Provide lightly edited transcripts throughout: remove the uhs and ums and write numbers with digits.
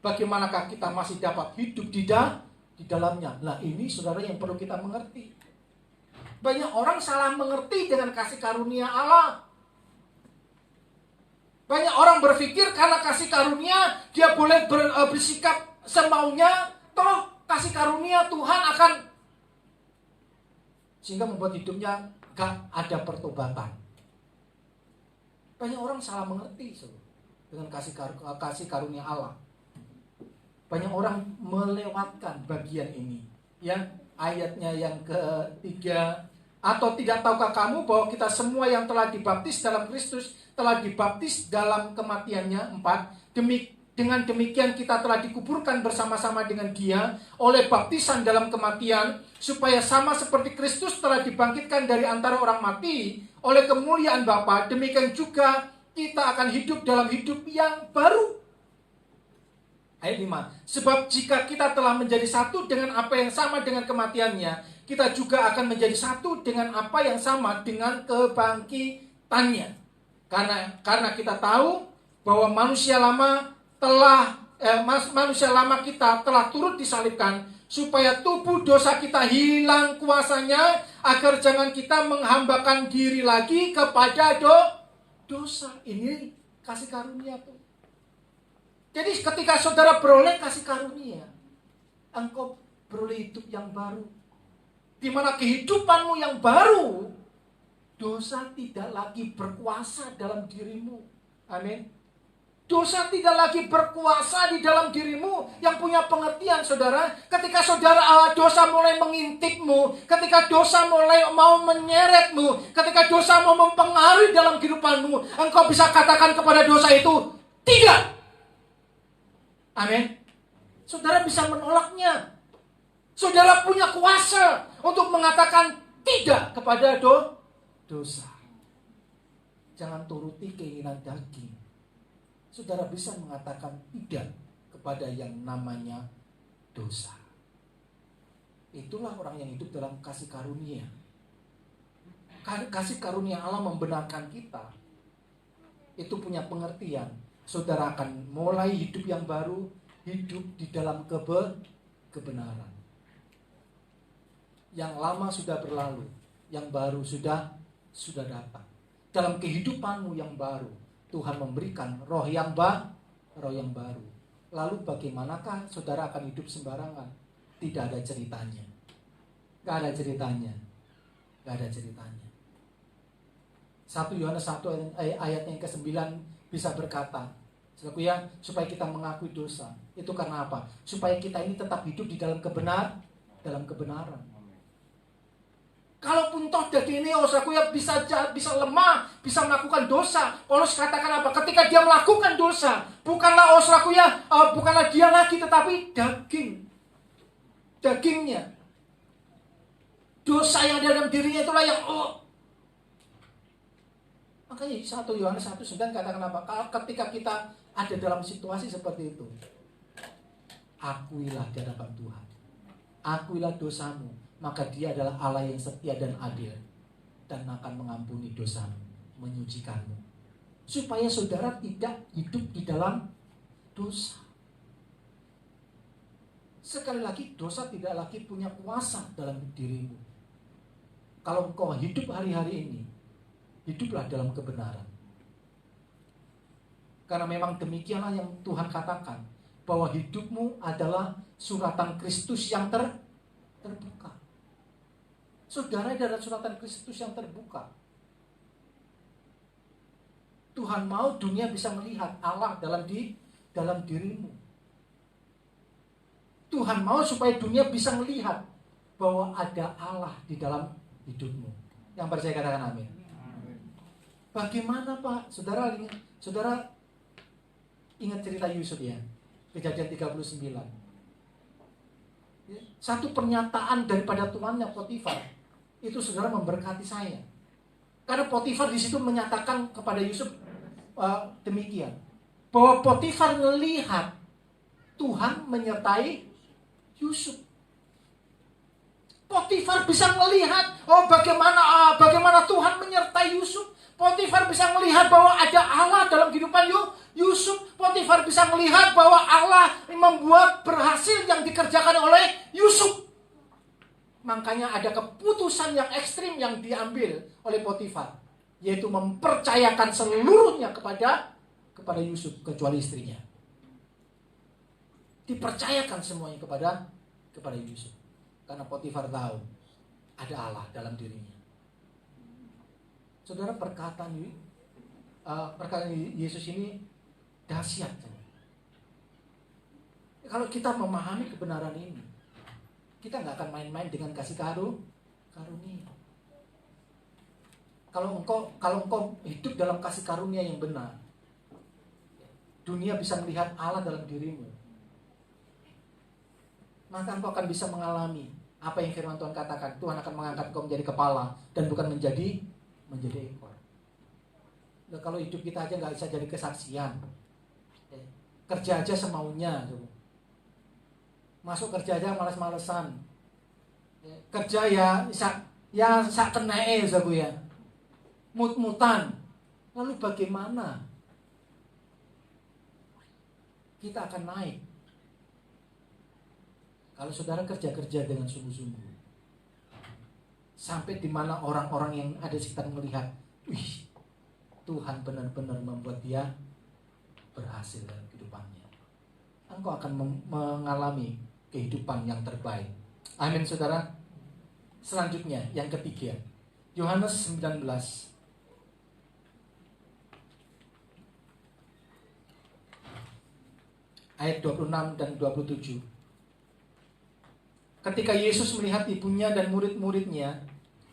bagaimanakah kita masih dapat hidup di dalamnya? Nah, ini saudara yang perlu kita mengerti. Banyak orang salah mengerti dengan kasih karunia Allah. Banyak orang berpikir karena kasih karunia dia boleh bersikap semaunya, toh kasih karunia Tuhan akan, sehingga membuat hidupnya gak ada pertobatan. Banyak orang salah mengerti dengan kasih karunia Allah. Banyak orang melewatkan bagian ini. Ya, ayatnya yang ketiga. Atau tidak tahukah kamu bahwa kita semua yang telah dibaptis dalam Kristus telah dibaptis dalam kematiannya? 4. Dengan demikian kita telah dikuburkan bersama-sama dengan Dia oleh baptisan dalam kematian, supaya sama seperti Kristus telah dibangkitkan dari antara orang mati oleh kemuliaan Bapa, demikian juga kita akan hidup dalam hidup yang baru. Ayat 5. Sebab jika kita telah menjadi satu dengan apa yang sama dengan kematiannya, kita juga akan menjadi satu dengan apa yang sama dengan kebangkitannya. Karena kita tahu bahwa manusia lama kita telah turut disalibkan, supaya tubuh dosa kita hilang kuasanya, agar jangan kita menghambakan diri lagi kepada dosa. Ini kasih karunia tuh. Jadi ketika saudara beroleh kasih karunia, engkau beroleh hidup yang baru, di mana kehidupanmu yang baru, dosa tidak lagi berkuasa dalam dirimu. Amin. Dosa tidak lagi berkuasa di dalam dirimu. Yang punya pengertian, saudara, ketika dosa mulai mengintipmu, ketika dosa mulai mau menyeretmu, ketika dosa mau mempengaruhi dalam kehidupanmu, engkau bisa katakan kepada dosa itu, tidak. Amin. Saudara bisa menolaknya. Saudara punya kuasa untuk mengatakan tidak kepada dosa. Jangan turuti keinginan daging. Saudara bisa mengatakan tidak kepada yang namanya dosa. Itulah orang yang hidup dalam kasih karunia. Kasih karunia Allah membenarkan kita. Itu punya pengertian. Saudara akan mulai hidup yang baru, hidup di dalam kebenaran. Yang lama sudah berlalu, yang baru sudah datang. Dalam kehidupanmu yang baru, Tuhan memberikan roh yang baru. Lalu bagaimanakah saudara akan hidup sembarangan? Tidak ada ceritanya. Gak ada ceritanya. 1 Yohanes 1 ayat yang ke-9 bisa berkata, supaya kita mengakui dosa. Itu karena apa? Supaya kita ini tetap hidup di dalam kebenaran. Kalaupun toh daging ini bisa lemah, bisa melakukan dosa. Paulus katakan apa? Ketika dia melakukan dosa, bukanlah bukanlah dia lagi, tetapi dagingnya. Dosa yang ada dalam dirinya itulah yang Makanya 1 Yohanes 1:9 katakan apa? Ketika kita ada dalam situasi seperti itu, akuilah di hadapan Tuhan. Akuilah dosamu, maka Dia adalah Allah yang setia dan adil, dan akan mengampuni dosamu, menyucikanmu, supaya saudara tidak hidup di dalam dosa. Sekali lagi, dosa tidak lagi punya kuasa dalam dirimu. Kalau engkau hidup hari-hari ini, hiduplah dalam kebenaran. Karena memang demikianlah yang Tuhan katakan, bahwa hidupmu adalah suratan Kristus yang terbuka. Saudara adalah suratan Kristus yang terbuka. Tuhan mau dunia bisa melihat Allah dalam dirimu. Tuhan mau supaya dunia bisa melihat bahwa ada Allah di dalam hidupmu. Yang percaya katakan amin. Bagaimana Pak? Saudara ingat cerita Yusuf ya? Kejadian 39. Satu pernyataan daripada tuannya Potifar, itu saudara memberkati saya. Karena Potifar di situ menyatakan kepada Yusuf demikian, bahwa Potifar melihat Tuhan menyertai Yusuf. Potifar bisa melihat bagaimana Tuhan menyertai Yusuf. Potifar bisa melihat bahwa ada Allah dalam kehidupan Yusuf. Potifar bisa melihat bahwa Allah membuat berhasil yang dikerjakan oleh Yusuf. Makanya ada keputusan yang ekstrim yang diambil oleh Potifar, yaitu mempercayakan seluruhnya kepada Yusuf, kecuali istrinya. Dipercayakan semuanya kepada Yusuf. Karena Potifar tahu ada Allah dalam dirinya. Saudara, perkataan Yesus ini dahsyat. Kalau kita memahami kebenaran ini, kita nggak akan main-main dengan kasih karunia. Kalau engkau hidup dalam kasih karunia yang benar, dunia bisa melihat Allah dalam dirimu. Maka engkau akan bisa mengalami apa yang firman Tuhan katakan. Tuhan akan mengangkat engkau menjadi kepala dan bukan menjadi ekor. Nah, kalau hidup kita aja nggak bisa jadi kesaksian, kerja aja semaunya, masuk kerja aja malas-malesan, kerja ya sak kenae ya, mut-mutan. Lalu bagaimana kita akan naik? Kalau saudara kerja dengan sungguh-sungguh, sampai di mana orang-orang yang ada di sekitar melihat, wih, Tuhan benar-benar membuat dia berhasil dalam kehidupannya, engkau akan mengalami kehidupan yang terbaik. Amin, saudara. Selanjutnya, yang ketiga, Yohanes 19 ayat 26 dan 27. Ketika Yesus melihat ibunya dan murid-muridnya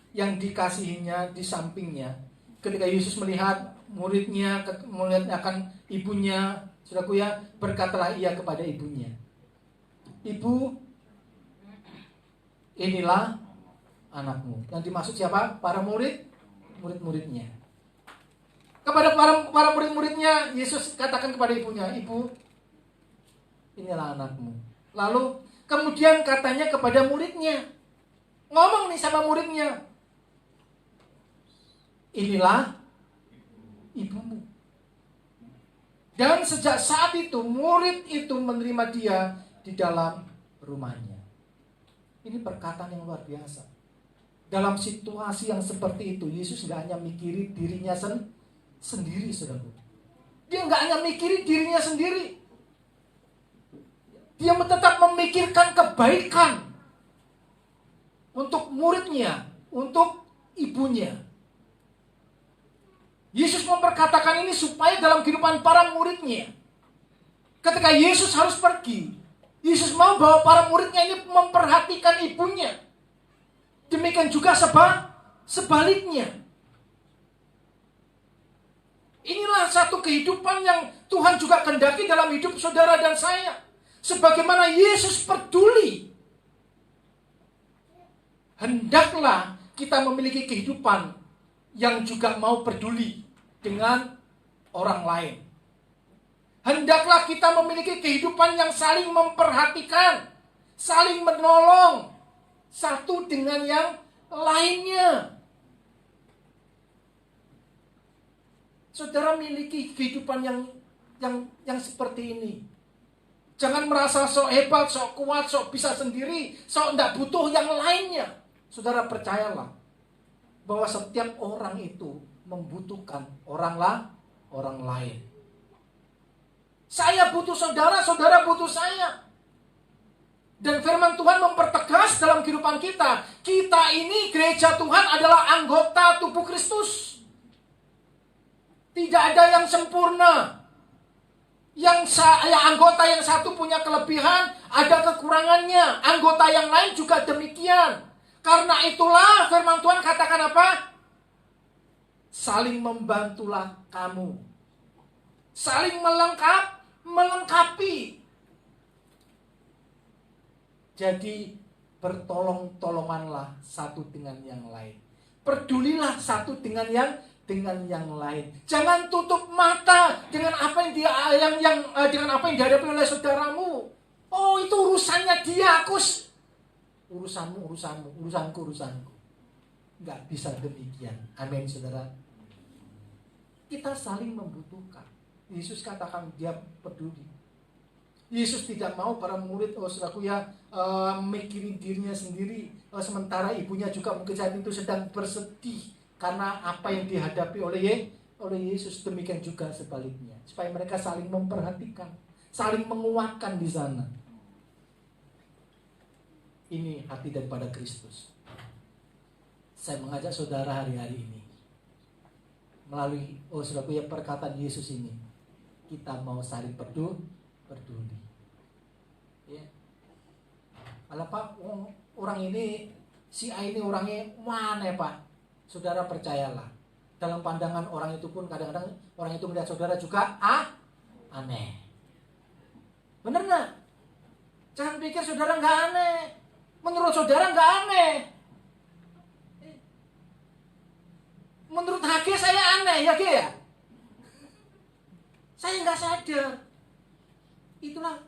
yang dikasihinya di sampingnya, ketika Yesus melihat muridnya, melihat akan ibunya, saudaraku ya, berkatalah ia kepada ibunya, "Ibu, inilah anakmu." Yang dimaksud siapa? Para murid-muridnya. Kepada para murid-muridnya, Yesus katakan kepada ibunya, "Ibu, inilah anakmu." Lalu kemudian katanya kepada muridnya, ngomong nih sama muridnya, "Inilah ibumu." Dan sejak saat itu murid itu menerima dia di dalam rumahnya. Ini perkataan yang luar biasa. Dalam situasi yang seperti itu, Yesus gak hanya mikirin dirinya sendiri, saudara. Dia gak hanya mikirin dirinya sendiri. Dia tetap memikirkan kebaikan untuk muridnya, untuk ibunya. Yesus memperkatakan ini supaya dalam kehidupan para muridnya, ketika Yesus harus pergi, Yesus mau bahwa para muridnya ini memperhatikan ibunya. Demikian juga sebaliknya. Inilah satu kehidupan yang Tuhan juga kehendaki dalam hidup saudara dan saya. Sebagaimana Yesus peduli, hendaklah kita memiliki kehidupan yang juga mau peduli dengan orang lain. Hendaklah kita memiliki kehidupan yang saling memperhatikan, saling menolong satu dengan yang lainnya. Saudara miliki kehidupan yang seperti ini. Jangan merasa sok hebat, sok kuat, sok bisa sendiri, sok tidak butuh yang lainnya. Saudara, percayalah bahwa setiap orang itu membutuhkan orang lain. Saya butuh saudara, saudara butuh saya. Dan firman Tuhan mempertegas dalam kehidupan kita. Kita ini gereja Tuhan adalah anggota tubuh Kristus. Tidak ada yang sempurna. Yang anggota yang satu punya kelebihan, ada kekurangannya. Anggota yang lain juga demikian. Karena itulah firman Tuhan katakan apa? Saling membantulah kamu. Saling melengkapi. Jadi bertolong-tolonganlah satu dengan yang lain. Pedulilah satu dengan yang lain. Jangan tutup mata dengan apa yang dengan apa yang dihadapi oleh saudaramu. Oh, itu urusannya dia, urusanku. Enggak bisa demikian. Amin, saudara. Kita saling membutuhkan. Yesus katakan dia peduli. Yesus tidak mau para murid, saudaraku ya, mikirin dirinya sendiri, sementara ibunya juga mungkin saat itu sedang bersedih karena apa yang dihadapi oleh Yesus. Demikian juga sebaliknya, supaya mereka saling memperhatikan, saling menguatkan di sana. Ini hati daripada Kristus. Saya mengajak saudara hari-hari ini, melalui saudaraku ya, perkataan Yesus ini, kita mau saling peduli. Ya. Kalau Pak, orang ini, si A ini orangnya mana Pak? Saudara percayalah, dalam pandangan orang itu pun kadang-kadang orang itu melihat saudara juga aneh. Bener gak? Jangan pikir saudara gak aneh. Menurut saudara gak aneh. Menurut Hage saya aneh, ya Ge ya? Saya gak sadar. Itulah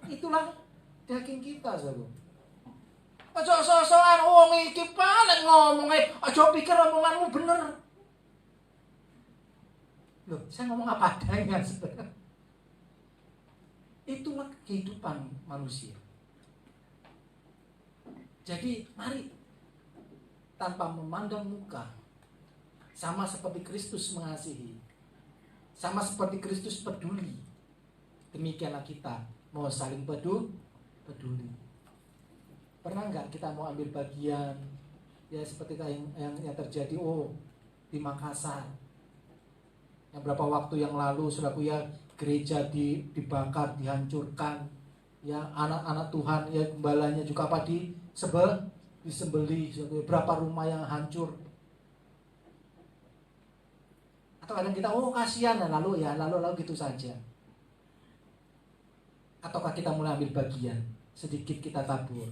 daging kita, saudara. Aja so-soan wong iki paling ngomongnya, aja pikir omonganmu bener. Loh, saya ngomong apa adanya, saudara. Itulah kehidupan manusia. Jadi mari, tanpa memandang muka, sama seperti Kristus mengasihi, sama seperti Kristus peduli, demikianlah kita mau saling peduli. Pernah nggak kita mau ambil bagian, ya seperti yang terjadi di Makassar, yang berapa waktu yang lalu, saudaraku ya, gereja dibakar, dihancurkan, ya anak-anak Tuhan, ya gembalanya juga disembelih, berapa rumah yang hancur. Atau kadang kita kasihan lalu gitu saja. Ataukah kita mulai ambil bagian, sedikit kita tabur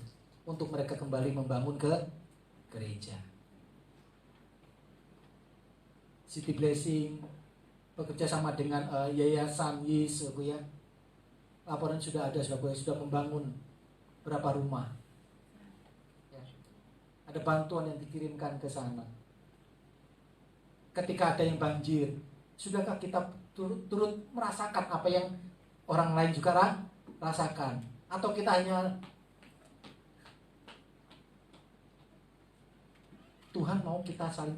untuk mereka kembali membangun ke gereja. City Blessing bekerja sama dengan Yayasan Yes, ya. Laporan sudah ada, sudah membangun berapa rumah. Ya. Ada bantuan yang dikirimkan ke sana. Ketika ada yang banjir, sudahkah kita turut merasakan apa yang orang lain juga rasakan? Atau kita hanya Tuhan mau kita saling